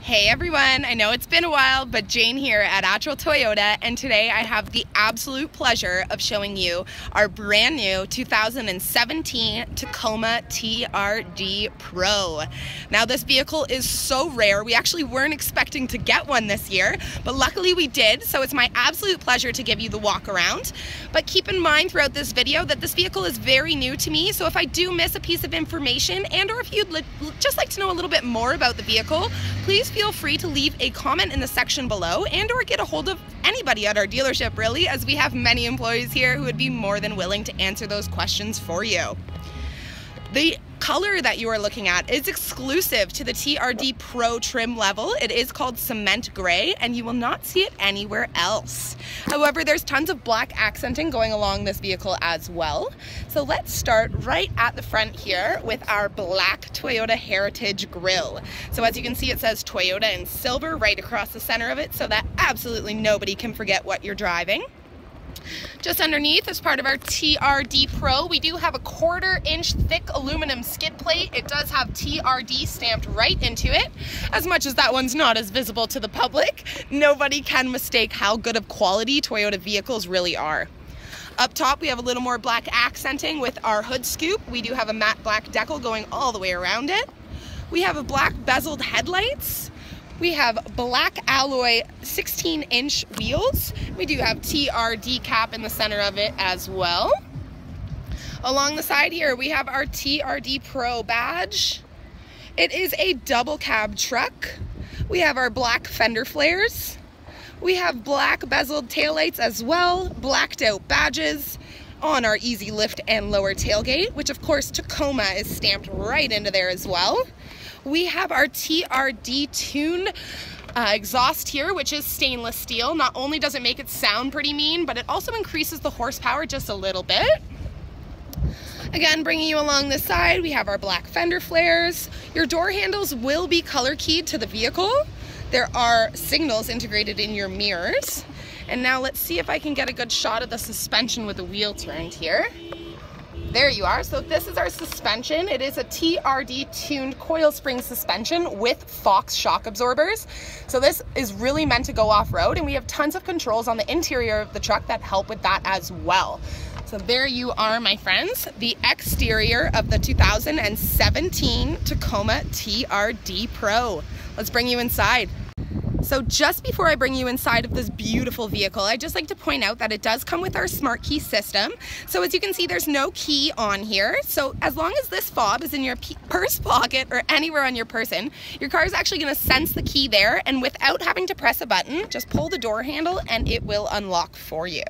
Hey everyone, I know it's been a while, but Jane here at Attrell Toyota, and today I have the absolute pleasure of showing you our brand new 2017 Tacoma TRD Pro. Now this vehicle is so rare, we actually weren't expecting to get one this year, but luckily we did, so it's my absolute pleasure to give you the walk around. But keep in mind throughout this video that this vehicle is very new to me, so if I do miss a piece of information and or if you'd just like to know a little bit more about the vehicle, please feel free to leave a comment in the section below and or get a hold of anybody at our dealership really, as we have many employees here who would be more than willing to answer those questions for you. The color that you are looking at is exclusive to the TRD Pro trim level. It is called cement gray and you will not see it anywhere else. However, there's tons of black accenting going along this vehicle as well. So let's start right at the front here with our black Toyota Heritage grille. So as you can see, it says Toyota in silver right across the center of it, so that absolutely nobody can forget what you're driving. Just underneath, as part of our TRD Pro, we do have a 1/4 inch thick aluminum skid plate. It does have TRD stamped right into it. As much as that one's not as visible to the public, nobody can mistake how good of quality Toyota vehicles really are. Up top, we have a little more black accenting with our hood scoop. We do have a matte black decal going all the way around it. We have a black bezeled headlights. We have black alloy 16-inch wheels. We do have TRD cap in the center of it as well. Along the side here, we have our TRD Pro badge. It is a double cab truck. We have our black fender flares. We have black bezeled taillights as well, blacked out badges on our easy lift and lower tailgate, which of course Tacoma is stamped right into there as well. We have our TRD Tune exhaust here, which is stainless steel. Not only does it make it sound pretty mean, but it also increases the horsepower just a little bit. Again, bringing you along this side, we have our black fender flares. Your door handles will be color keyed to the vehicle. There are signals integrated in your mirrors. And now let's see if I can get a good shot of the suspension with the wheel turned here. There you are. So this is our suspension. It is a TRD tuned coil spring suspension with Fox shock absorbers. So this is really meant to go off-road, and we have tons of controls on the interior of the truck that help with that as well. So there you are, my friends, the exterior of the 2017 Tacoma TRD Pro. Let's bring you inside. So just before I bring you inside of this beautiful vehicle, I'd just like to point out that it does come with our smart key system. So as you can see, there's no key on here. So as long as this fob is in your purse pocket or anywhere on your person, your car is actually going to sense the key there, and without having to press a button, just pull the door handle and it will unlock for you.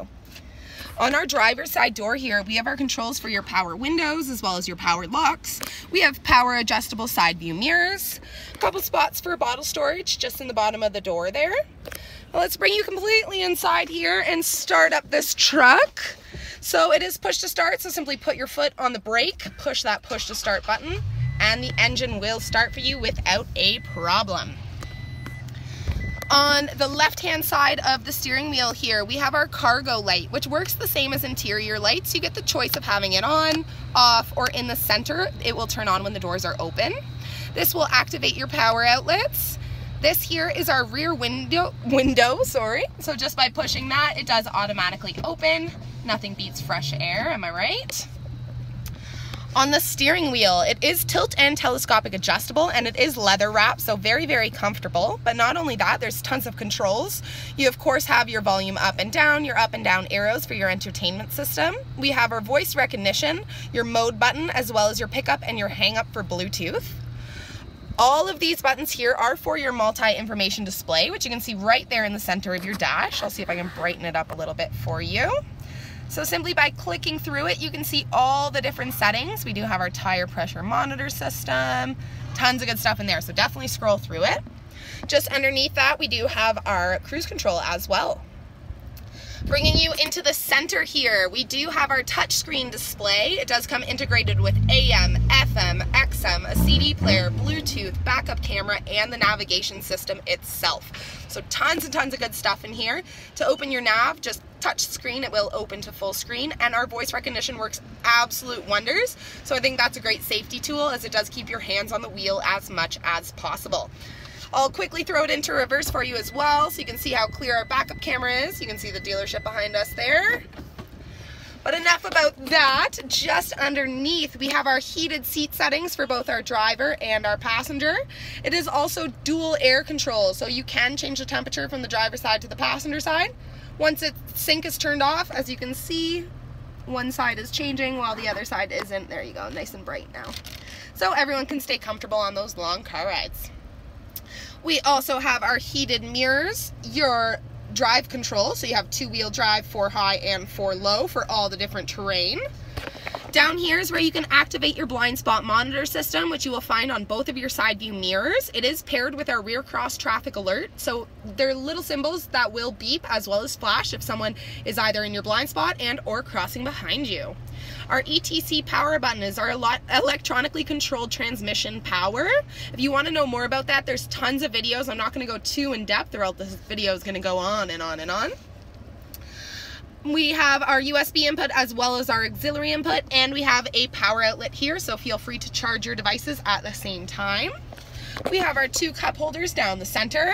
On our driver's side door here, we have our controls for your power windows as well as your power locks. We have power adjustable side view mirrors, a couple spots for bottle storage just in the bottom of the door there. Well, let's bring you completely inside here and start up this truck. So it is push to start, so simply put your foot on the brake, push that push to start button, and the engine will start for you without a problem. On the left-hand side of the steering wheel here, we have our cargo light, which works the same as interior lights. You get the choice of having it on, off, or in the center. It will turn on when the doors are open. This will activate your power outlets. This here is our rear window, so just by pushing that, it does automatically open. Nothing beats fresh air, am I right? On the steering wheel, it is tilt and telescopic adjustable, and it is leather wrapped, so very, very comfortable. But not only that, there's tons of controls. You of course have your volume up and down, your up and down arrows for your entertainment system. We have our voice recognition, your mode button, as well as your pickup and your hang up for Bluetooth. All of these buttons here are for your multi-information display, which you can see right there in the center of your dash. I'll see if I can brighten it up a little bit for you. So simply by clicking through it, you can see all the different settings. We do have our tire pressure monitor system, tons of good stuff in there, so definitely scroll through it. Just underneath that, we do have our cruise control as well. Bringing you into the center here, we do have our touchscreen display. It does come integrated with AM, FM, XM, a CD player, Bluetooth, backup camera, and the navigation system itself. So tons and tons of good stuff in here. To open your nav, just touch screen, it will open to full screen, and our voice recognition works absolute wonders. So I think that's a great safety tool, as it does keep your hands on the wheel as much as possible. I'll quickly throw it into reverse for you as well, so you can see how clear our backup camera is. You can see the dealership behind us there. But enough about that. Just underneath, we have our heated seat settings for both our driver and our passenger. It is also dual air control, so you can change the temperature from the driver's side to the passenger side. Once its sync is turned off, as you can see, one side is changing while the other side isn't. There you go, nice and bright now. So everyone can stay comfortable on those long car rides. We also have our heated mirrors, your drive control, so you have 2-wheel drive, 4 high and 4 low for all the different terrain. Down here is where you can activate your blind spot monitor system, which you will find on both of your side view mirrors. It is paired with our rear cross traffic alert, so they're little symbols that will beep as well as flash if someone is either in your blind spot and or crossing behind you. Our ETC power button is our electronically controlled transmission power. If you want to know more about that, there's tons of videos. I'm not going to go too in depth, or else this video is going to go on and on and on. We have our USB input as well as our auxiliary input, and we have a power outlet here, so feel free to charge your devices at the same time. We have our 2 cup holders down the center.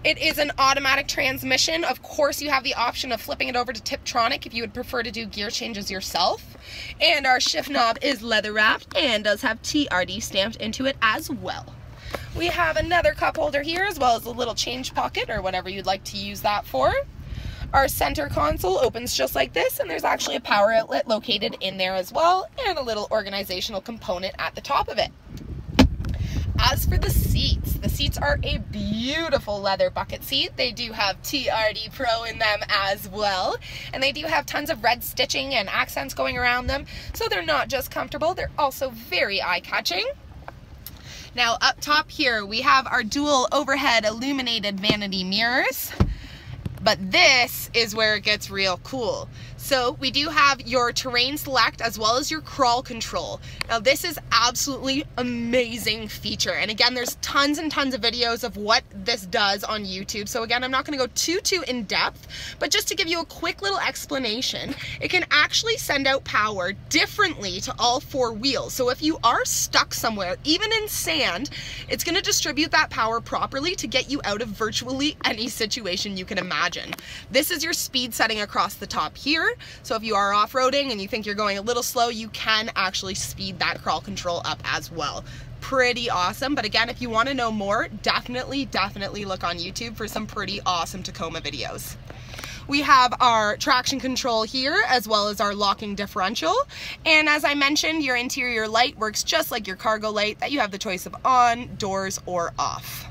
It is an automatic transmission. Of course, you have the option of flipping it over to Tiptronic if you would prefer to do gear changes yourself. And our shift knob is leather wrapped and does have TRD stamped into it as well. We have another cup holder here, as well as a little change pocket or whatever you'd like to use that for. Our center console opens just like this, and there's actually a power outlet located in there as well, and a little organizational component at the top of it. As for the seats are a beautiful leather bucket seat. They do have TRD Pro in them as well, and they do have tons of red stitching and accents going around them, so they're not just comfortable, they're also very eye-catching. Now up top here, we have our dual overhead illuminated vanity mirrors. But this is where it gets real cool. So we do have your terrain select as well as your crawl control. Now this is absolutely amazing feature. And again, there's tons and tons of videos of what this does on YouTube. So again, I'm not gonna go too in depth, but just to give you a quick little explanation, it can actually send out power differently to all 4 wheels. So if you are stuck somewhere, even in sand, it's gonna distribute that power properly to get you out of virtually any situation you can imagine. This is your speed setting across the top here. So if you are off-roading and you think you're going a little slow, you can actually speed that crawl control up as well. Pretty awesome. But again, if you want to know more, definitely look on YouTube for some pretty awesome Tacoma videos. We have our traction control here, as well as our locking differential. And as I mentioned, your interior light works just like your cargo light, that you have the choice of on, doors, or off.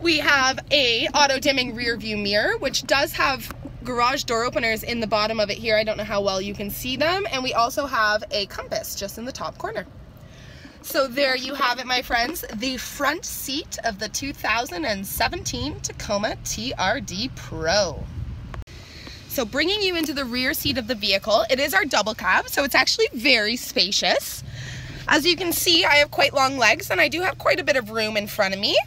We have a auto dimming rear view mirror, which does have garage door openers in the bottom of it here. I don't know how well you can see them. And we also have a compass just in the top corner. So there you have it, my friends, the front seat of the 2017 Tacoma TRD Pro. So bringing you into the rear seat of the vehicle, it is our double cab, so it's actually very spacious. As you can see, I have quite long legs and I do have quite a bit of room in front of me.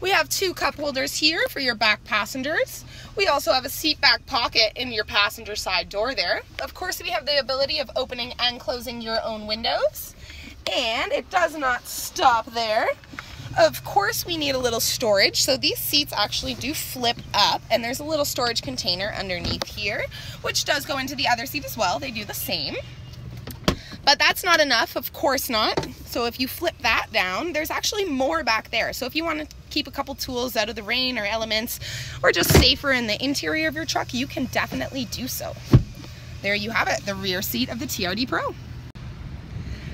We have 2 cup holders here for your back passengers. We also have a seat back pocket in your passenger side door there. Of course, we have the ability of opening and closing your own windows. And it does not stop there. Of course, we need a little storage. So these seats actually do flip up, and there's a little storage container underneath here, which does go into the other seat as well. They do the same. But that's not enough, of course not. So if you flip that down, there's actually more back there. So if you want to keep a couple tools out of the rain or elements, or just safer in the interior of your truck, you can definitely do so. There you have it, the rear seat of the TRD Pro.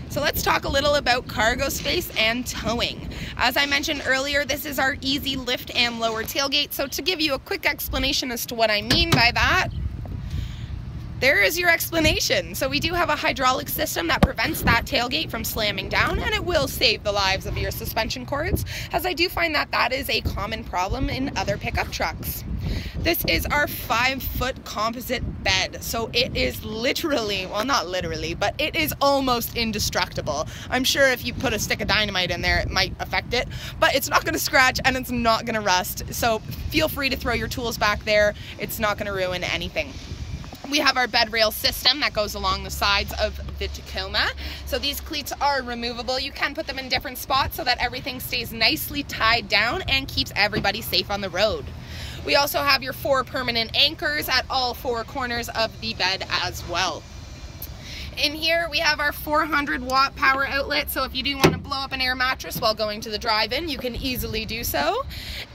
So let's talk a little about cargo space and towing. As I mentioned earlier, this is our easy lift and lower tailgate. So to give you a quick explanation as to what I mean by that, there is your explanation. So we do have a hydraulic system that prevents that tailgate from slamming down, and it will save the lives of your suspension cords, as I do find that that is a common problem in other pickup trucks. This is our 5-foot composite bed. So it is literally, well, not literally, but it is almost indestructible. I'm sure if you put a stick of dynamite in there, it might affect it, but it's not gonna scratch and it's not gonna rust. So feel free to throw your tools back there. It's not gonna ruin anything. We have our bed rail system that goes along the sides of the Tacoma. So these cleats are removable. You can put them in different spots so that everything stays nicely tied down and keeps everybody safe on the road. We also have your 4 permanent anchors at all 4 corners of the bed as well. In here we have our 400-watt power outlet, so if you do want to blow up an air mattress while going to the drive-in, you can easily do so.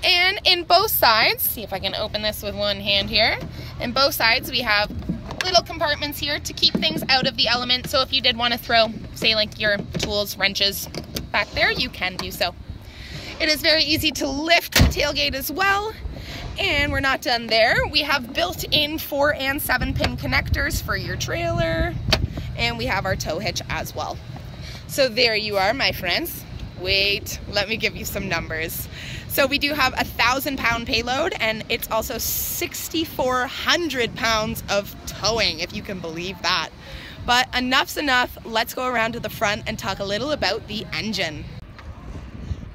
And in both sides, see if I can open this with one hand here, in both sides we have little compartments here to keep things out of the element, so if you did want to throw, say, like your tools, wrenches back there, you can do so. It is very easy to lift the tailgate as well. And we're not done there. We have built-in 4 and 7-pin connectors for your trailer. And we have our tow hitch as well. So there you are, my friends. Wait, let me give you some numbers. So we do have a 1,000-pound payload, and it's also 6,400 pounds of towing, if you can believe that. But enough's enough. Let's go around to the front and talk a little about the engine.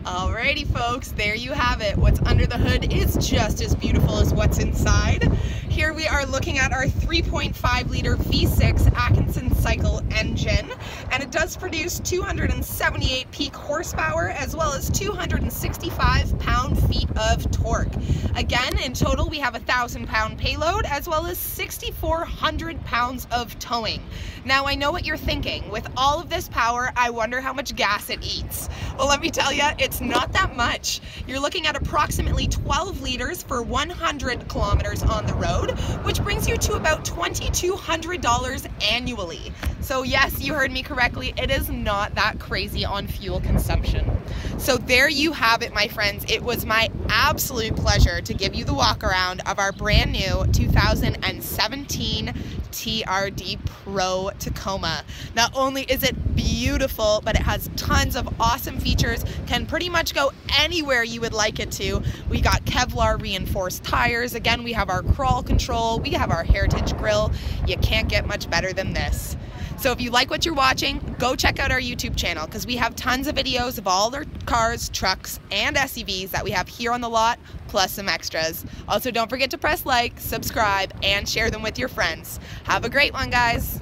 Alrighty folks, there you have it. What's under the hood is just as beautiful as what's inside. Here we are looking at our 3.5 liter V6 Atkinson cycle engine, and it does produce 278 peak horsepower as well as 265 pound-feet of torque. Again, in total we have a 1,000-pound payload as well as 6,400 pounds of towing. Now I know what you're thinking, with all of this power, I wonder how much gas it eats. Well, let me tell you, it's not that much. You're looking at approximately 12 liters for 100 kilometers on the road, which brings you to about $2,200 annually. So yes, you heard me correctly, it is not that crazy on fuel consumption. So there you have it, my friends. It was my absolute pleasure to give you the walk around of our brand new 2017 TRD Pro Tacoma. Not only is it beautiful, but it has tons of awesome features, can pretty much go anywhere you would like it to. We got Kevlar reinforced tires. Again, we have our crawl control. We have our Heritage grille. You can't get much better than this. So if you like what you're watching, go check out our YouTube channel because we have tons of videos of all our cars, trucks, and SUVs that we have here on the lot, plus some extras. Also, don't forget to press like, subscribe, and share them with your friends. Have a great one, guys.